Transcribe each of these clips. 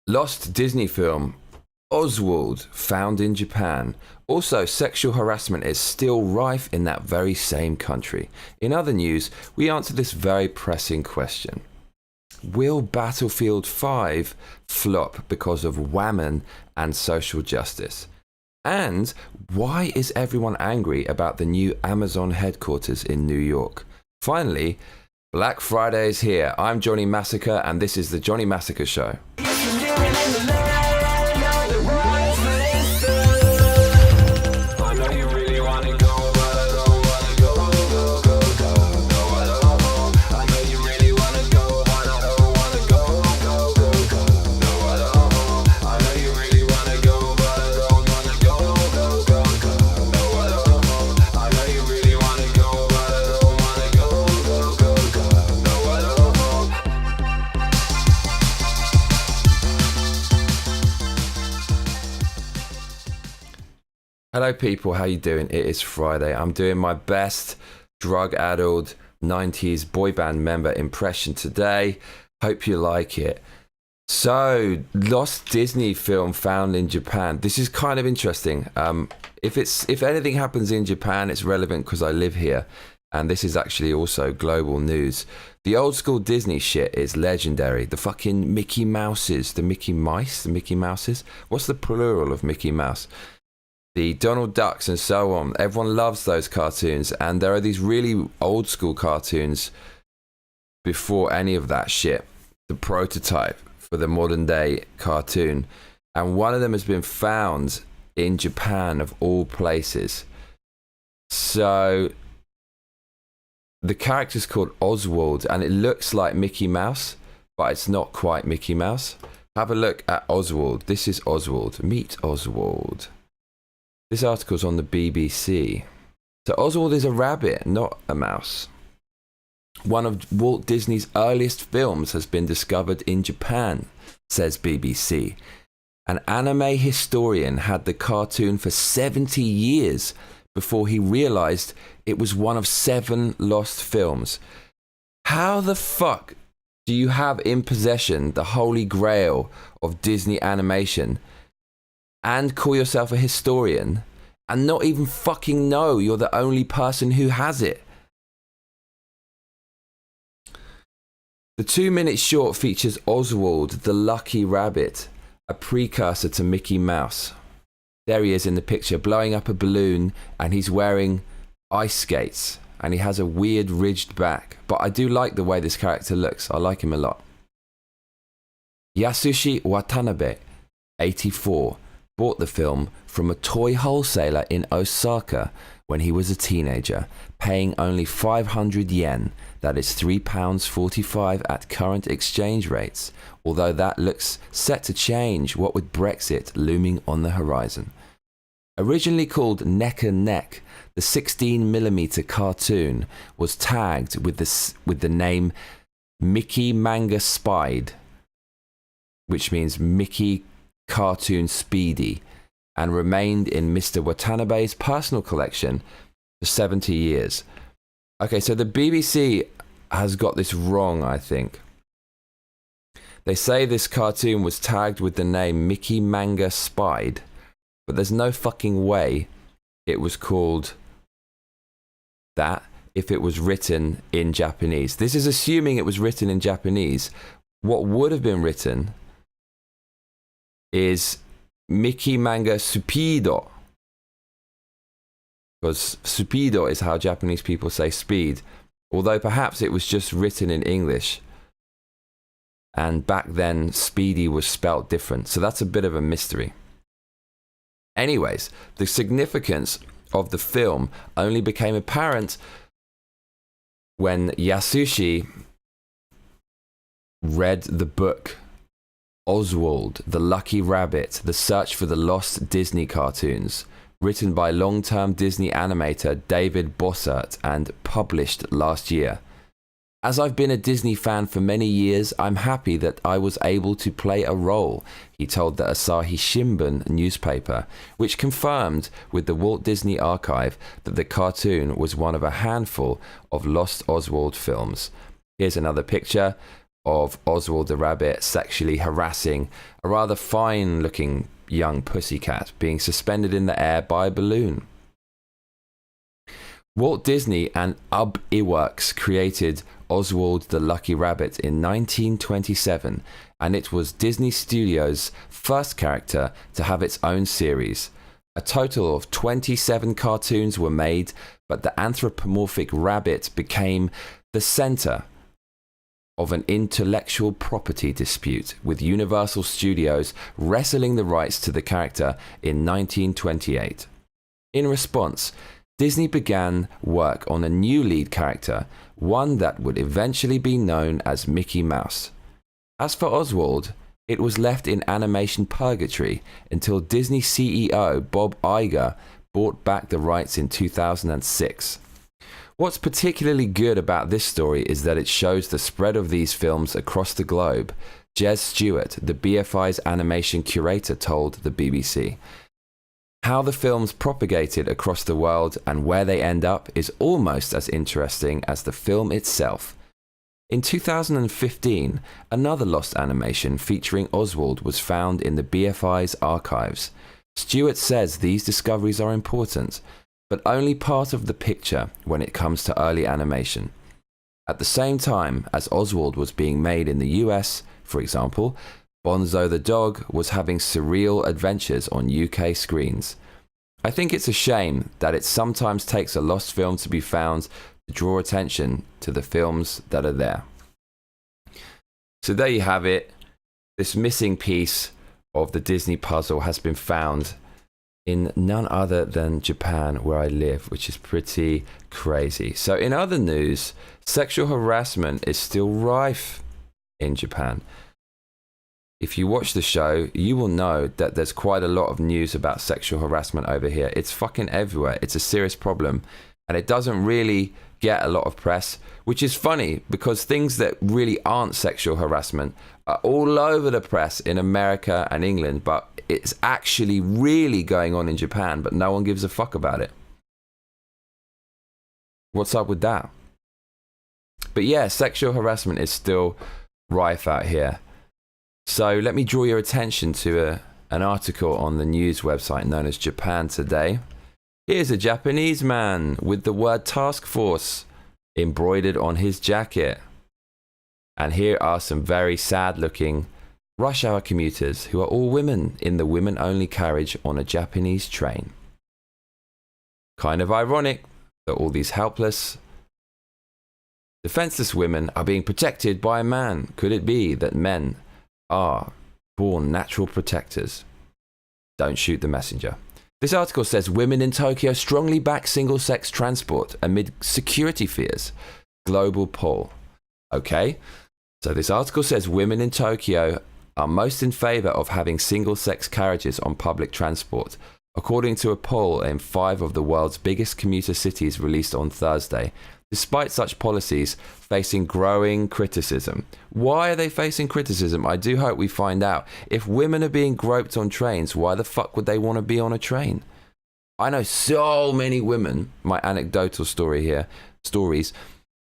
Lost Disney film Oswald found in Japan. Also, sexual harassment is still rife in that very same country. In other news, we answer this very pressing question. Will Battlefield 5 flop because of whammon and social justice? And why is everyone angry about the new Amazon headquarters in New York? Finally, Black Friday is here. I'm Johnny Massacre, and this is the Johnny Massacre Show. Hello people, how you doing? It is Friday. I'm doing my best drug-addled 90s boy band member impression today. Hope you like it. So, Lost Disney film found in Japan. This is kind of interesting. If anything happens in Japan, it's relevant because I live here. And this is actually also global news. The old school Disney shit is legendary. The fucking Mickey Mouses, the Mickey Mice, the Mickey Mouses. What's the plural of Mickey Mouse? The Donald Ducks and so on. Everyone loves those cartoons, and there are these really old school cartoons before any of that shit. The prototype for the modern day cartoon. And one of them has been found in Japan, of all places. So the character's called Oswald, and it looks like Mickey Mouse, but it's not quite Mickey Mouse. Have a look at Oswald. This is Oswald. Meet Oswald. This article's on the BBC. So Oswald is a rabbit, not a mouse. One of Walt Disney's earliest films has been discovered in Japan, says BBC. An anime historian had the cartoon for 70 years before he realized it was one of 7 lost films. How the fuck do you have in possession the holy grail of Disney animation and call yourself a historian and not even fucking know you're the only person who has it? The 2-minute short features Oswald the Lucky Rabbit, a precursor to Mickey Mouse. There he is in the picture, blowing up a balloon, and he's wearing ice skates, and he has a weird ridged back. But I do like the way this character looks. I like him a lot. Yasushi Watanabe, 84, bought the film from a toy wholesaler in Osaka when he was a teenager, paying only 500 yen, that is £3.45 at current exchange rates, although that looks set to change, what with Brexit looming on the horizon. Originally called Neck and Neck, the 16mm cartoon was tagged with the name Mickey Manga Spide, which means Mickey Cartoon Speedy, and remained in Mr. Watanabe's personal collection for 70 years. Okay, so the BBC has got this wrong, I think. They say this cartoon was tagged with the name Mickey Manga Spide, but there's no fucking way it was called that if it was written in Japanese. This is assuming it was written in Japanese. What would have been written is Mickey Manga Supido, because Supido is how Japanese people say speed, although perhaps it was just written in English, and back then speedy was spelt different, so that's a bit of a mystery. Anyways, the significance of the film only became apparent when Yasushi read the book Oswald the Lucky Rabbit, The Search for the Lost Disney Cartoons, written by long-term Disney animator David Bossert and published last year. As I've been a Disney fan for many years, I'm happy that I was able to play a role, he told the Asahi Shimbun newspaper, which confirmed with the Walt Disney Archive that the cartoon was one of a handful of Lost Oswald films. Here's another picture of Oswald the rabbit sexually harassing a rather fine-looking young pussycat being suspended in the air by a balloon. Walt Disney and Ub Iwerks created Oswald the Lucky Rabbit in 1927, and it was Disney Studios' first character to have its own series. A total of 27 cartoons were made, but the anthropomorphic rabbit became the center of an intellectual property dispute, with Universal Studios wrestling the rights to the character in 1928. In response, Disney began work on a new lead character, one that would eventually be known as Mickey Mouse. As for Oswald, it was left in animation purgatory until Disney CEO Bob Iger bought back the rights in 2006. What's particularly good about this story is that it shows the spread of these films across the globe. Jez Stewart, the BFI's animation curator, told the BBC. How the films propagated across the world and where they end up is almost as interesting as the film itself. In 2015, another lost animation featuring Oswald was found in the BFI's archives. Stewart says these discoveries are important, but only part of the picture when it comes to early animation. At the same time as Oswald was being made in the US, for example, Bonzo the dog was having surreal adventures on UK screens. I think it's a shame that it sometimes takes a lost film to be found to draw attention to the films that are there. So there you have it. This missing piece of the Disney puzzle has been found in none other than Japan, where I live, which is pretty crazy. So in other news, sexual harassment is still rife in Japan. If you watch the show, you will know that there's quite a lot of news about sexual harassment over here. It's fucking everywhere. It's a serious problem, and it doesn't really get a lot of press, which is funny because things that really aren't sexual harassment are all over the press in America and England, but it's actually really going on in Japan, but no one gives a fuck about it. What's up with that? But yeah, sexual harassment is still rife out here. So let me draw your attention to an article on the news website known as Japan Today. Here's a Japanese man with the word task force embroidered on his jacket. And here are some very sad looking rush hour commuters who are all women in the women only carriage on a Japanese train. Kind of ironic that all these helpless, defenseless women are being protected by a man. Could it be that men are born natural protectors? Don't shoot the messenger. This article says women in Tokyo strongly back single-sex transport amid security fears. Global poll. Okay, so this article says women in Tokyo are most in favour of having single-sex carriages on public transport, according to a poll in 5 of the world's biggest commuter cities released on Thursday. Despite such policies facing growing criticism. Why are they facing criticism? I do hope we find out. If women are being groped on trains, why the fuck would they want to be on a train? I know so many women, my anecdotal stories,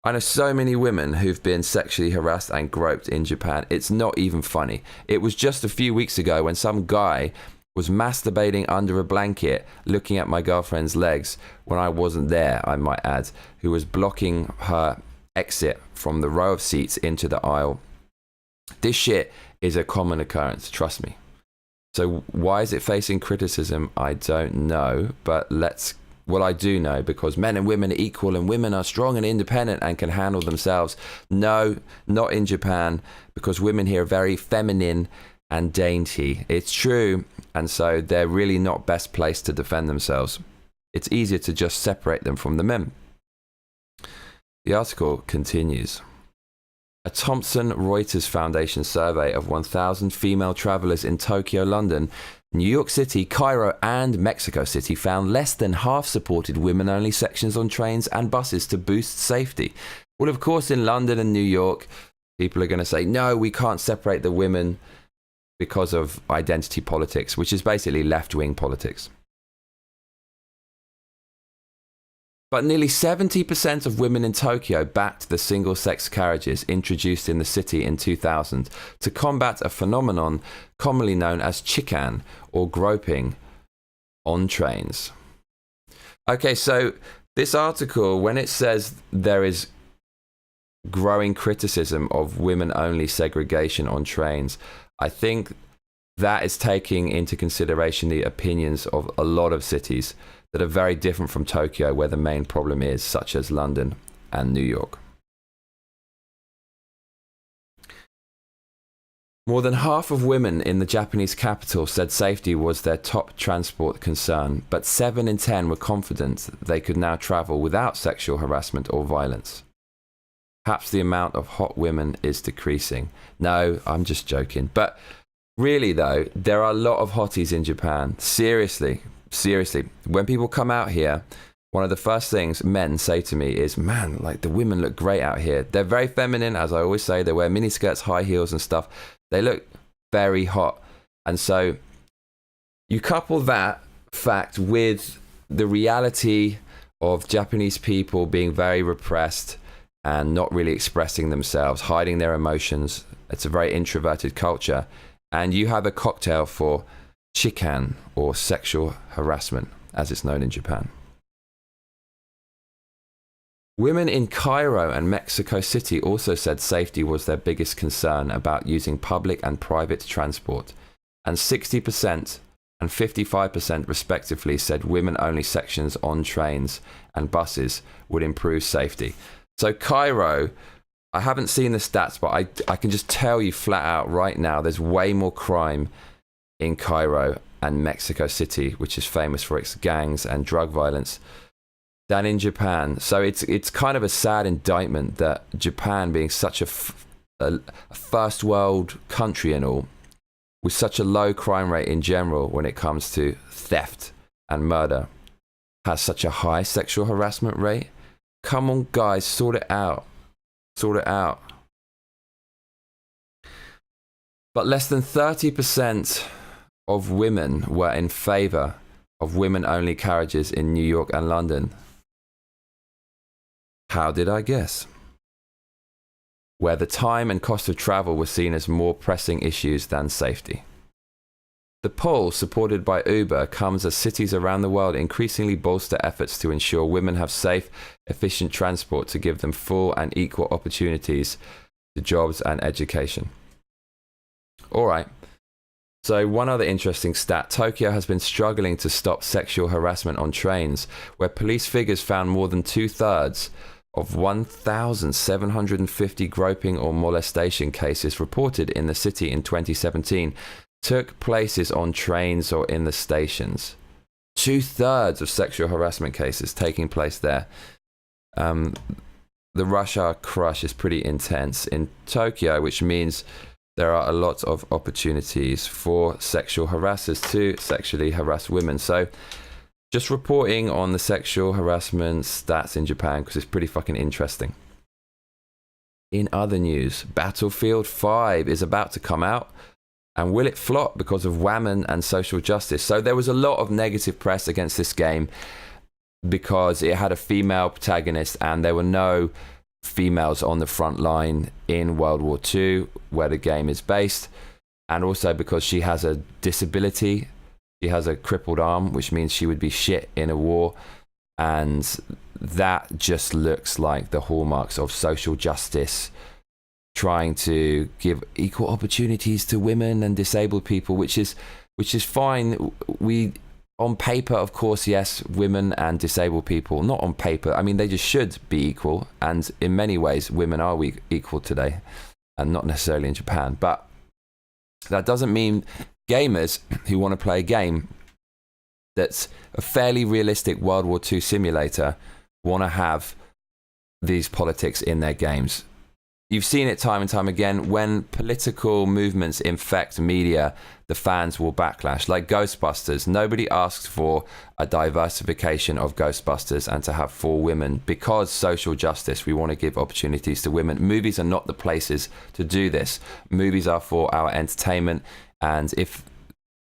I know so many women who've been sexually harassed and groped in Japan. It's not even funny. It was just a few weeks ago when some guy was masturbating under a blanket, looking at my girlfriend's legs when I wasn't there, I might add, who was blocking her exit from the row of seats into the aisle. This shit is a common occurrence, trust me. So why is it facing criticism? I don't know, but well, I do know, because men and women are equal and women are strong and independent and can handle themselves. No, not in Japan, because women here are very feminine and dainty. It's true, and so they're really not best placed to defend themselves. It's easier to just separate them from the men. The article continues. A Thomson Reuters Foundation survey of 1,000 female travelers in Tokyo, London, New York City, Cairo, and Mexico City found less than half supported women-only sections on trains and buses to boost safety. Well, of course, in London and New York, people are going to say, no, we can't separate the women because of identity politics, which is basically left-wing politics. But nearly 70% of women in Tokyo backed the single-sex carriages introduced in the city in 2000 to combat a phenomenon commonly known as chikan, or groping, on trains. Okay, so this article, when it says there is growing criticism of women-only segregation on trains, I think that is taking into consideration the opinions of a lot of cities that are very different from Tokyo, where the main problem is, such as London and New York. More than half of women in the Japanese capital said safety was their top transport concern, but 7 in 10 were confident they could now travel without sexual harassment or violence. Perhaps the amount of hot women is decreasing. No, I'm just joking. But really though, there are a lot of hotties in Japan. Seriously. When people come out here, one of the first things men say to me is, man, like the women look great out here. They're very feminine, as I always say. They wear miniskirts, high heels and stuff. They look very hot. And so you couple that fact with the reality of Japanese people being very repressed and not really expressing themselves, hiding their emotions. It's a very introverted culture. And you have a cocktail for chikan, or sexual harassment, as it's known in Japan. Women in Cairo and Mexico City also said safety was their biggest concern about using public and private transport, and 60% and 55% respectively said women-only sections on trains and buses would improve safety. So Cairo, I haven't seen the stats, but I can just tell you flat out right now, there's way more crime in Cairo and Mexico City, which is famous for its gangs and drug violence, than in Japan. So it's kind of a sad indictment that Japan, being such a first world country and all, with such a low crime rate in general when it comes to theft and murder, has such a high sexual harassment rate. Come on, guys, sort it out. Sort it out. But less than 30% of women were in favour of women-only carriages in New York and London. How did I guess? Where the time and cost of travel were seen as more pressing issues than safety. The poll, supported by Uber, comes as cities around the world increasingly bolster efforts to ensure women have safe, efficient transport to give them full and equal opportunities to jobs and education. All right. So one other interesting stat, Tokyo has been struggling to stop sexual harassment on trains, where police figures found more than 2/3 of 1,750 groping or molestation cases reported in the city in 2017 took places on trains or in the stations. 2/3 of sexual harassment cases taking place there. The rush hour crush is pretty intense in Tokyo, which means there are a lot of opportunities for sexual harassers to sexually harass women. So just reporting on the sexual harassment stats in Japan, because it's pretty fucking interesting. In other news, Battlefield 5 is about to come out. And will it flop because of women and social justice? So there was a lot of negative press against this game because it had a female protagonist and there were no females on the front line in World War II, where the game is based, and also because she has a disability. She has a crippled arm, which means she would be shit in a war, and that just looks like the hallmarks of social justice, trying to give equal opportunities to women and disabled people, which is fine. We, on paper, of course, yes, women and disabled people, not on paper, I mean, they just should be equal. And in many ways, women are equal today, and not necessarily in Japan. But that doesn't mean gamers who want to play a game that's a fairly realistic World War II simulator want to have these politics in their games. You've seen it time and time again. When political movements infect media, the fans will backlash. Like Ghostbusters. Nobody asked for a diversification of Ghostbusters and to have 4 women because social justice. We want to give opportunities to women. Movies are not the places to do this. Movies are for our entertainment. And if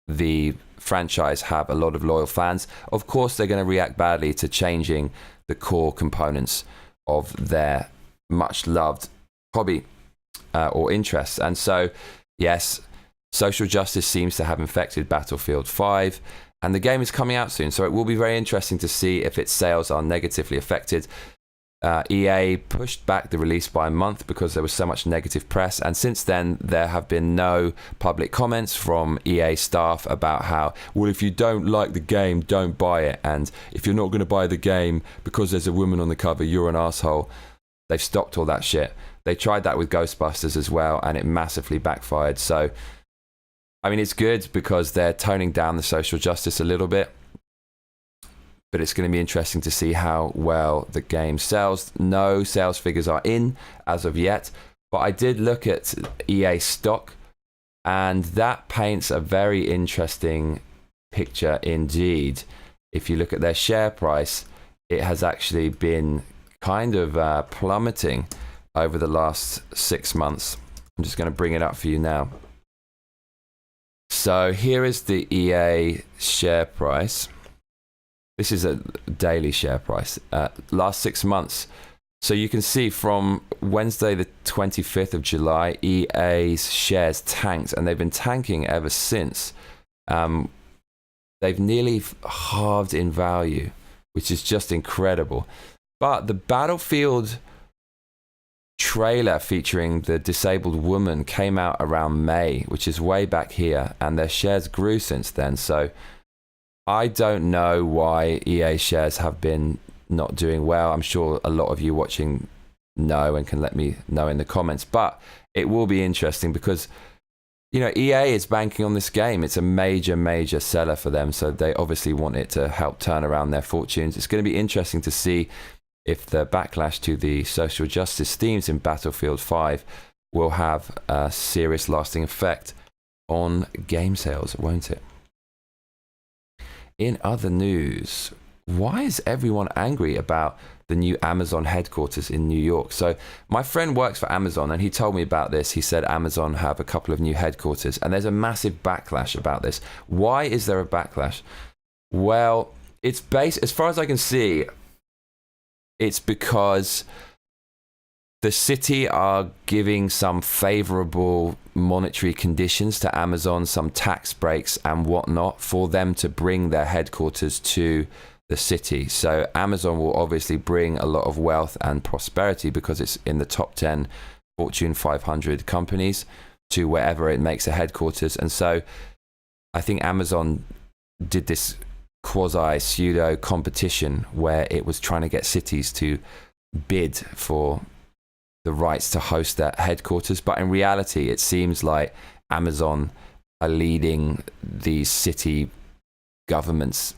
the franchise have a lot of loyal fans. Of course, they're going to react badly to changing the core components of their much loved hobby or interests. And so, yes, social justice seems to have infected Battlefield 5, and the game is coming out soon. So it will be very interesting to see if its sales are negatively affected. EA pushed back the release by a month because there was so much negative press, and since then there have been no public comments from EA staff about how, well, if you don't like the game, don't buy it, and if you're not going to buy the game because there's a woman on the cover, you're an asshole. They've stopped all that shit. They tried that with Ghostbusters as well, and it massively backfired. So I mean, it's good because they're toning down the social justice a little bit, but it's going to be interesting to see how well the game sells. No sales figures are in as of yet, but I did look at EA stock, and that paints a very interesting picture indeed. If you look at their share price, it has actually been kind of plummeting over the last 6 months. I'm just going to bring it up for you now. So here is the EA share price. This is a daily share price. Last 6 months. So you can see from Wednesday the 25th of July, EA's shares tanked, and they've been tanking ever since. They've nearly halved in value, which is just incredible. But the Battlefield trailer featuring the disabled woman came out around May, which is way back here, and their shares grew since then. So I don't know why EA shares have been not doing well. I'm sure a lot of you watching know and can let me know in the comments, but it will be interesting because, you know, EA is banking on this game. It's a major seller for them, so they obviously want it to help turn around their fortunes. It's going to be interesting to see if the backlash to the social justice themes in Battlefield 5 will have a serious lasting effect on game sales, won't it? In other news, why is everyone angry about the new Amazon headquarters in New York? So my friend works for Amazon, and he told me about this. He said Amazon have a couple of new headquarters, and there's a massive backlash about this. Why is there a backlash? Well, it's based, as far as I can see, it's because the city are giving some favorable monetary conditions to Amazon, some tax breaks and whatnot, for them to bring their headquarters to the city. So Amazon will obviously bring a lot of wealth and prosperity because it's in the top 10 Fortune 500 companies to wherever it makes a headquarters. And so I think Amazon did this quasi pseudo competition where it was trying to get cities to bid for the rights to host their headquarters, but in reality it seems like Amazon are leading these city governments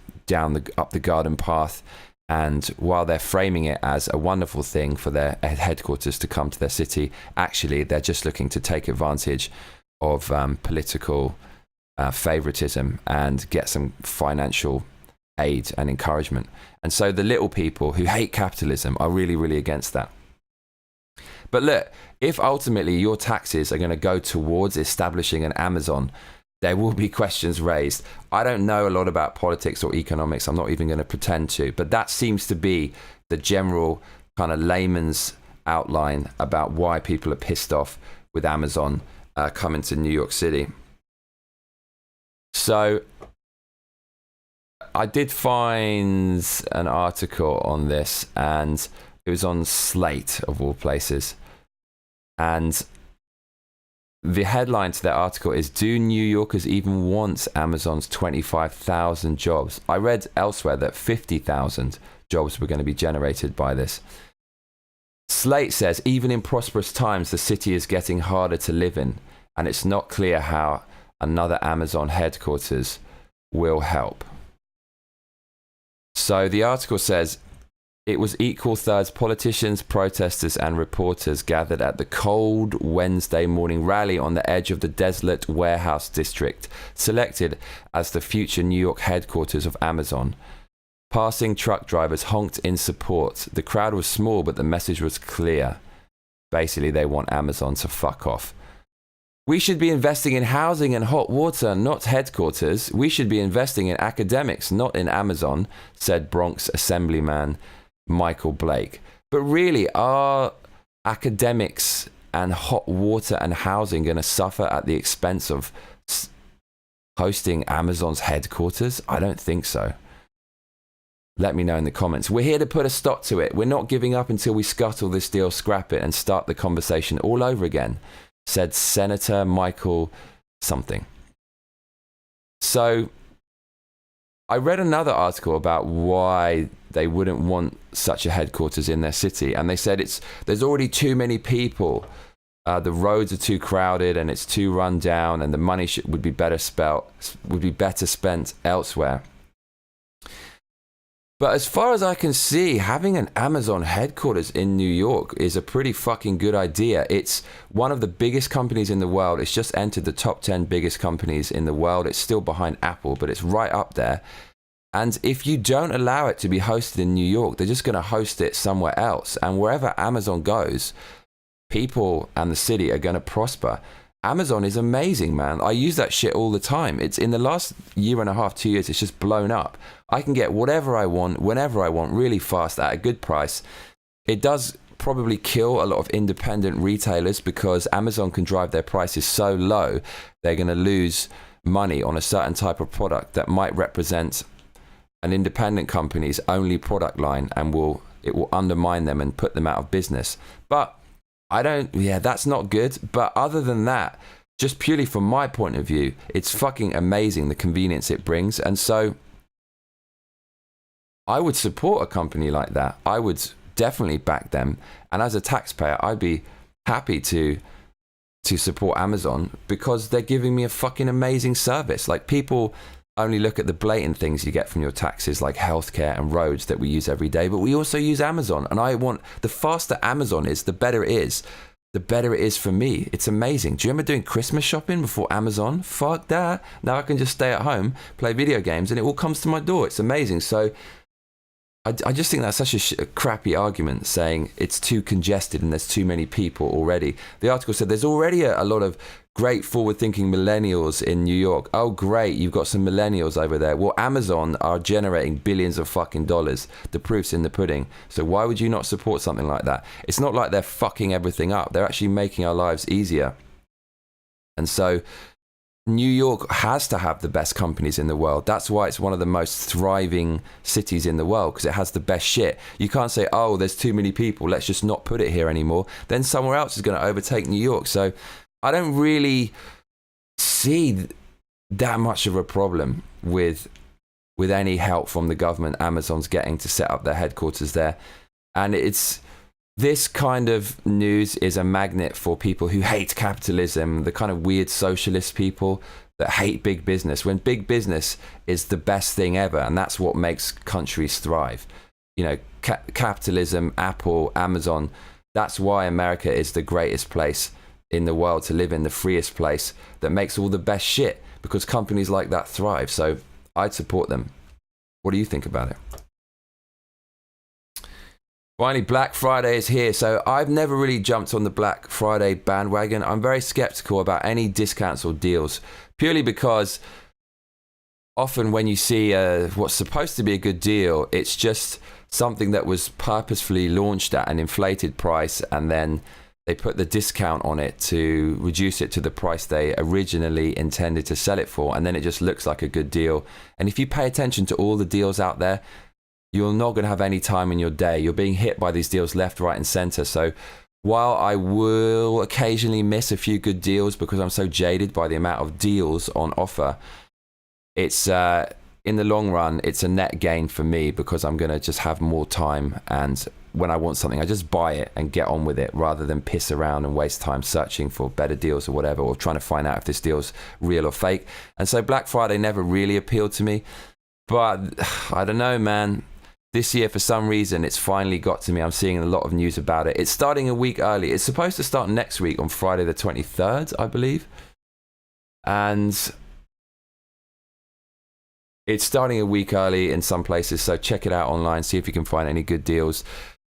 up the garden path, and while they're framing it as a wonderful thing for their headquarters to come to their city, actually they're just looking to take advantage of political favoritism and get some financial aid and encouragement. And so the little people who hate capitalism are really against that. But look, if ultimately your taxes are going to go towards establishing an Amazon, there will be questions raised. I don't know a lot about politics or economics. I'm not even going to pretend to, but that seems to be the general kind of layman's outline about why people are pissed off with Amazon coming to New York City. So I did find an article on this, and it was on Slate, of all places. And the headline to that article is, "Do New Yorkers even want Amazon's 25,000 jobs?" I read elsewhere that 50,000 jobs were going to be generated by this. Slate says, even in prosperous times, the city is getting harder to live in, and it's not clear how another Amazon headquarters will help. So the article says, it was equal thirds politicians, protesters and reporters gathered at the cold Wednesday morning rally on the edge of the desolate warehouse district, selected as the future New York headquarters of Amazon. Passing truck drivers honked in support. The crowd was small, but the message was clear. Basically, they want Amazon to fuck off. We should be investing in housing and hot water, not headquarters. We should be investing in academics, not in Amazon, said Bronx Assemblyman Michael Blake. But really, are academics and hot water and housing going to suffer at the expense of hosting Amazon's headquarters? I don't think so. Let me know in the comments. We're here to put a stop to it. We're not giving up until we scuttle this deal, scrap it, and start the conversation all over again, said Senator Michael something. So I read another article about why they wouldn't want such a headquarters in their city, and they said there's already too many people. The roads are too crowded and it's too run down, and the money would be better spent elsewhere. But as far as I can see, having an Amazon headquarters in New York is a pretty fucking good idea. It's one of the biggest companies in the world. It's just entered the top 10 biggest companies in the world. It's still behind Apple, but it's right up there. And if you don't allow it to be hosted in New York, they're just going to host it somewhere else. And wherever Amazon goes, people and the city are going to prosper. Amazon is amazing, man. I use that shit all the time. It's in the last year and a half, 2 years, it's just blown up. I can get whatever I want, whenever I want, really fast at a good price. It does probably kill a lot of independent retailers because Amazon can drive their prices so low, they're going to lose money on a certain type of product that might represent an independent company's only product line, and it will undermine them and put them out of business. But that's not good. But other than that, just purely from my point of view, it's fucking amazing the convenience it brings. And so I would support a company like that. I would definitely back them. And as a taxpayer, I'd be happy to support Amazon because they're giving me a fucking amazing service. Like, people only look at the blatant things you get from your taxes, like healthcare and roads that we use every day, but we also use Amazon. And the faster Amazon is, the better it is. The better it is for me. It's amazing. Do you remember doing Christmas shopping before Amazon? Fuck that. Now I can just stay at home, play video games, and it all comes to my door. It's amazing. So I just think that's such a crappy argument, saying it's too congested and there's too many people already. The article said there's already a lot of great forward-thinking millennials in New York. Oh, great, you've got some millennials over there. Well, Amazon are generating billions of fucking dollars. The proof's in the pudding. So why would you not support something like that? It's not like they're fucking everything up. They're actually making our lives easier. And so New York has to have the best companies in the world. That's why it's one of the most thriving cities in the world, because it has the best shit. You can't say, oh, there's too many people, let's just not put it here anymore. Then somewhere else is going to overtake New York. So I don't really see that much of a problem with any help from the government Amazon's getting to set up their headquarters there. And this kind of news is a magnet for people who hate capitalism, the kind of weird socialist people that hate big business, when big business is the best thing ever, and that's what makes countries thrive. You know, capitalism, Apple, Amazon, that's why America is the greatest place in the world to live in, the freest place that makes all the best shit, because companies like that thrive. So I'd support them. What do you think about it? Finally, Black Friday is here. So I've never really jumped on the Black Friday bandwagon. I'm very skeptical about any discounts or deals, purely because often when you see what's supposed to be a good deal, it's just something that was purposefully launched at an inflated price, and then they put the discount on it to reduce it to the price they originally intended to sell it for, and then it just looks like a good deal. And if you pay attention to all the deals out there, you're not going to have any time in your day. You're being hit by these deals left, right, and center. So while I will occasionally miss a few good deals because I'm so jaded by the amount of deals on offer, it's in the long run, it's a net gain for me, because I'm going to just have more time, and when I want something, I just buy it and get on with it, rather than piss around and waste time searching for better deals or whatever, or trying to find out if this deal's real or fake. And so Black Friday never really appealed to me, but I don't know, man. This year, for some reason, it's finally got to me. I'm seeing a lot of news about it. It's starting a week early. It's supposed to start next week on Friday the 23rd, I believe. And it's starting a week early in some places, so check it out online, see if you can find any good deals.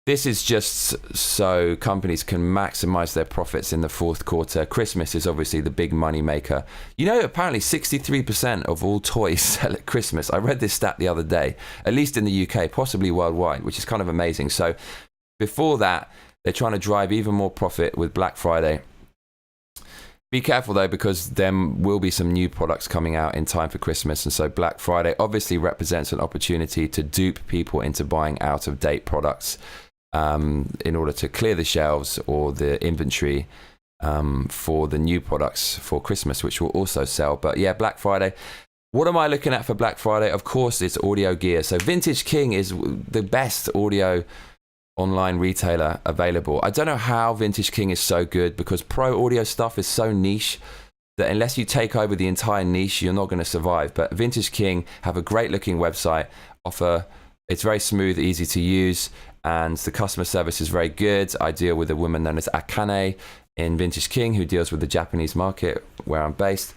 This is just so companies can maximize their profits in the fourth quarter. Christmas is obviously the big money maker. You know, apparently 63% of all toys sell at Christmas. I read this stat the other day, at least in the UK, possibly worldwide, which is kind of amazing. So before that, they're trying to drive even more profit with Black Friday. Be careful though, because there will be some new products coming out in time for Christmas. And so Black Friday obviously represents an opportunity to dupe people into buying out of date products in order to clear the shelves or the inventory for the new products for Christmas, which will also sell. But yeah, Black Friday. What am I looking at for Black Friday? Of course, it's audio gear. So Vintage King is the best audio online retailer available. I don't know how Vintage King is so good, because pro audio stuff is so niche that unless you take over the entire niche, you're not going to survive. But Vintage King have a great looking website, it's very smooth, easy to use, and the customer service is very good. I deal with a woman known as Akane in Vintage King, who deals with the Japanese market where I'm based,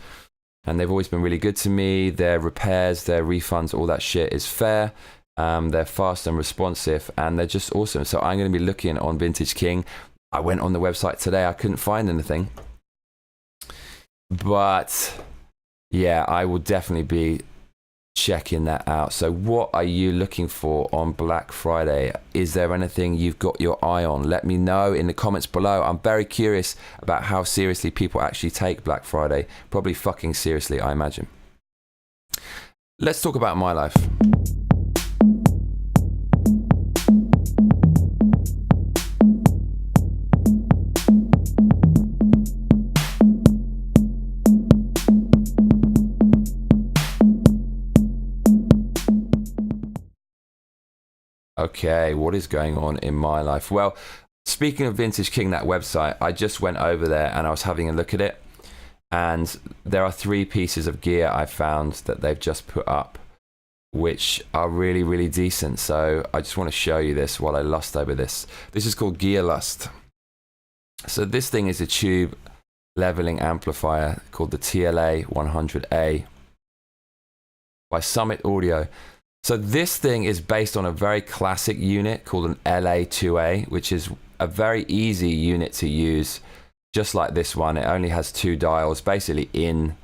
and they've always been really good to me. Their repairs, their refunds, all that shit is fair. They're fast and responsive, and they're just awesome. So I'm going to be looking on Vintage King. I went on the website today. I couldn't find anything, but yeah, I will definitely be checking that out. So what are you looking for on Black Friday? Is there anything you've got your eye on? Let me know in the comments below. I'm very curious about how seriously people actually take Black Friday. Probably fucking seriously, I imagine. Let's talk about my life. Okay, what is going on in my life? Well, speaking of Vintage King, that website, I just went over there and I was having a look at it. And there are 3 pieces of gear I found that they've just put up, which are really, really decent. So I just want to show you this while I lust over this. This is called Gear Lust. So this thing is a tube leveling amplifier called the TLA 100A by Summit Audio. So this thing is based on a very classic unit called an LA2A, which is a very easy unit to use, just like this one. It only has 2 dials, basically in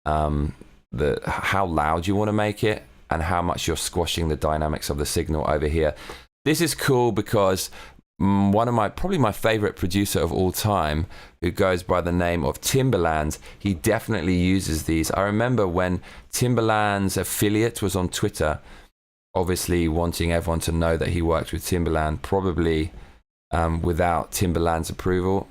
how loud you want to make it and how much you're squashing the dynamics of the signal over here. This is cool because one of probably my favorite producer of all time, who goes by the name of Timbaland, he definitely uses these. I remember when Timbaland's affiliate was on Twitter, obviously wanting everyone to know that he worked with Timbaland, probably without Timbaland's approval.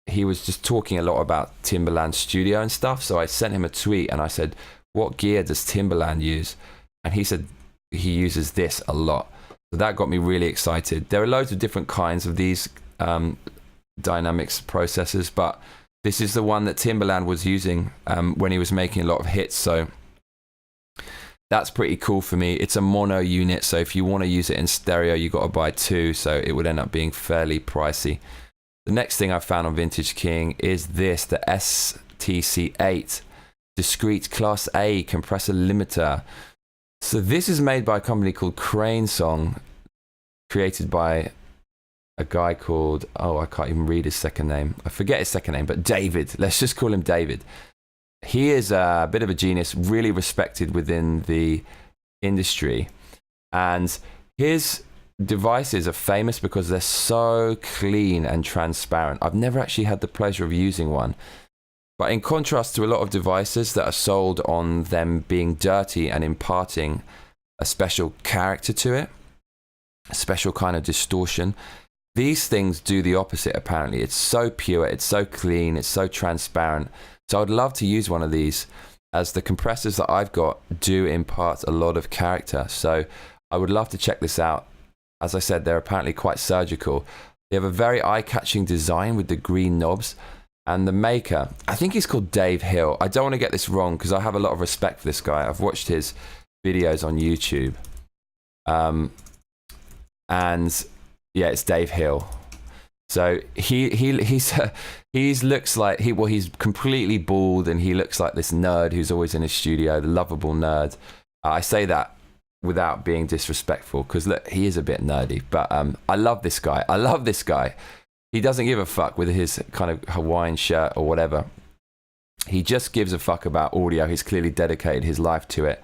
He was just talking a lot about Timbaland's studio and stuff. So I sent him a tweet and I said, what gear does Timbaland use? And he said he uses this a lot. So that got me really excited. There are loads of different kinds of these dynamics processors, but this is the one that Timbaland was using when he was making a lot of hits. So that's pretty cool for me. It's a mono unit, so if you want to use it in stereo, you got to buy 2, so it would end up being fairly pricey. The next thing I found on Vintage King is this, the STC8 Discrete Class A Compressor Limiter. So this is made by a company called Crane Song, created by a guy called, I can't even read his second name. I forget his second name, but David. Let's just call him David. He is a bit of a genius, really respected within the industry. And his devices are famous because they're so clean and transparent. I've never actually had the pleasure of using one. But in contrast to a lot of devices that are sold on them being dirty and imparting a special character to it, a special kind of distortion, these things do the opposite apparently. It's so pure, it's so clean, it's so transparent. So I'd love to use one of these, as the compressors that I've got do impart a lot of character. So I would love to check this out. As I said, they're apparently quite surgical. They have a very eye-catching design with the green knobs. And the maker, I think he's called Dave Hill. I don't want to get this wrong because I have a lot of respect for this guy. I've watched his videos on YouTube. And yeah, it's Dave Hill. So he's looks like he's completely bald, and he looks like this nerd who's always in his studio, the lovable nerd. I say that without being disrespectful, because look, he is a bit nerdy, but I love this guy. I love this guy. He doesn't give a fuck with his kind of Hawaiian shirt or whatever. He just gives a fuck about audio. He's clearly dedicated his life to it.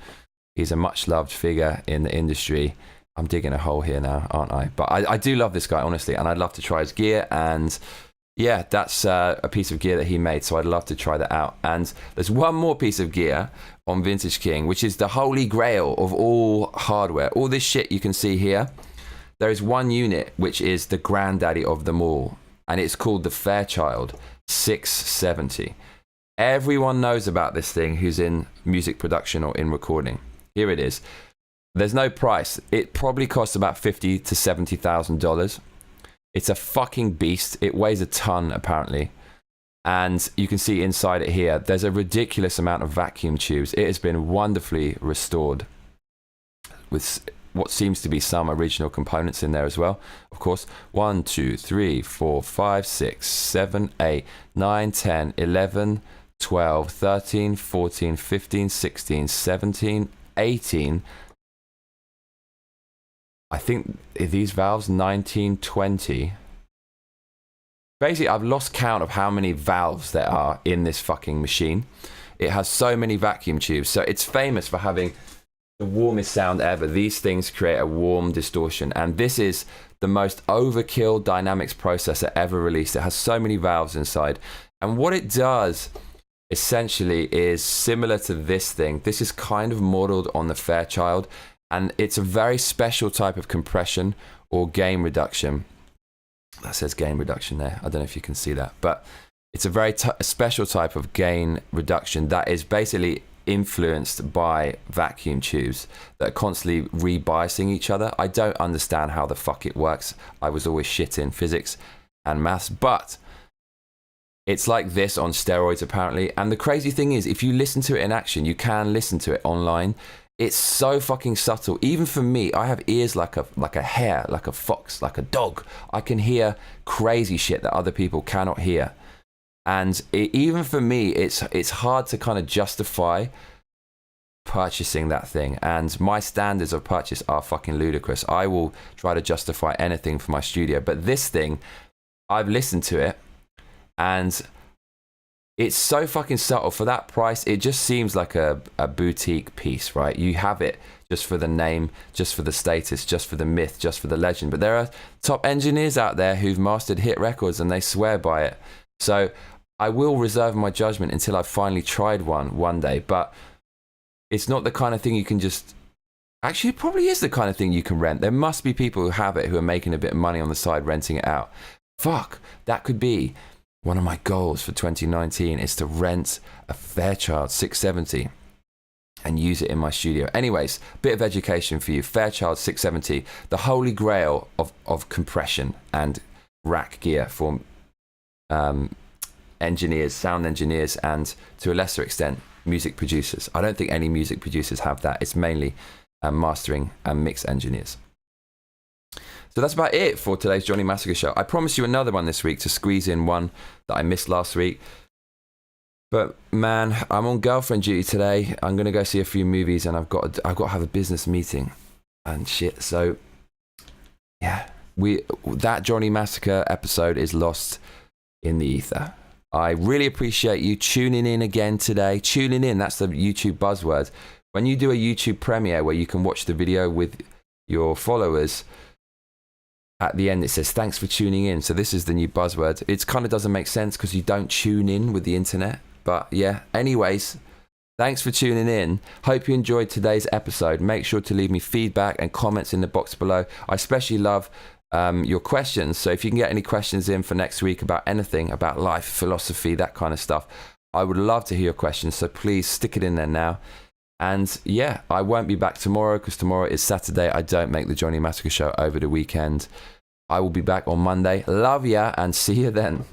He's a much loved figure in the industry. I'm digging a hole here now, aren't I? But I do love this guy, honestly, and I'd love to try his gear. And yeah, that's a piece of gear that he made, so I'd love to try that out. And there's one more piece of gear on Vintage King, which is the holy grail of all hardware. All this shit you can see here. There is one unit which is the granddaddy of them all, and it's called the Fairchild 670. Everyone knows about this thing who's in music production or in recording. Here it is. There's no price. It probably costs about $50,000 to $70,000. It's a fucking beast. It weighs a ton, apparently. And you can see inside it here, there's a ridiculous amount of vacuum tubes. It has been wonderfully restored with what seems to be some original components in there as well. Of course, 1, 2, 3, 4, 5, 6, 7, 8, 9, 10, 11, 12, 13, 14, 15, 16, 17, 18. I think these valves, 19, 20. Basically, I've lost count of how many valves there are in this fucking machine. It has so many vacuum tubes. So it's famous for having the warmest sound ever. These things create a warm distortion. And this is the most overkill dynamics processor ever released. It has so many valves inside. And what it does essentially is similar to this thing. This is kind of modeled on the Fairchild. And it's a very special type of compression or gain reduction. That says gain reduction there. I don't know if you can see that. But it's a very special type of gain reduction that is basically influenced by vacuum tubes that are constantly rebiasing each other. I don't understand how the fuck it works. I was always shit in physics and maths. But it's like this on steroids, apparently. And the crazy thing is, if you listen to it in action, you can listen to it online. It's so fucking subtle. Even for me, I have ears like a hare, like a fox, like a dog. I can hear crazy shit that other people cannot hear. And even for me, it's hard to kind of justify purchasing that thing. And my standards of purchase are fucking ludicrous. I will try to justify anything for my studio. But this thing, I've listened to it, and it's so fucking subtle. For that price, it just seems like a boutique piece, right? You have it just for the name, just for the status, just for the myth, just for the legend. But there are top engineers out there who've mastered hit records and they swear by it. So I will reserve my judgment until I've finally tried one day. But it's not the kind of thing you can just... Actually, it probably is the kind of thing you can rent. There must be people who have it who are making a bit of money on the side renting it out. Fuck, that could be... One of my goals for 2019 is to rent a Fairchild 670 and use it in my studio. Anyways, bit of education for you. Fairchild 670, the holy grail of compression and rack gear for engineers, sound engineers, and to a lesser extent, music producers. I don't think any music producers have that. It's mainly mastering and mix engineers. So that's about it for today's Johnny Massacre show. I promise you another one this week to squeeze in one that I missed last week. But man, I'm on girlfriend duty today. I'm gonna go see a few movies, and I've got to have a business meeting and shit. So yeah, that Johnny Massacre episode is lost in the ether. I really appreciate you tuning in again today. Tuning in, that's the YouTube buzzword. When you do a YouTube premiere where you can watch the video with your followers, at the end it says thanks for tuning in. So this is the new buzzword. It kind of doesn't make sense because you don't tune in with the internet, but yeah, anyways, thanks for tuning in. Hope you enjoyed today's episode. Make sure to leave me feedback and comments in the box below. I especially love your questions, so if you can get any questions in for next week about anything, about life, philosophy, that kind of stuff, I would love to hear your questions, so please stick it in there now. And yeah, I won't be back tomorrow because tomorrow is Saturday. I don't make the Johnny Massacre show over the weekend. I will be back on Monday. Love ya and see you then.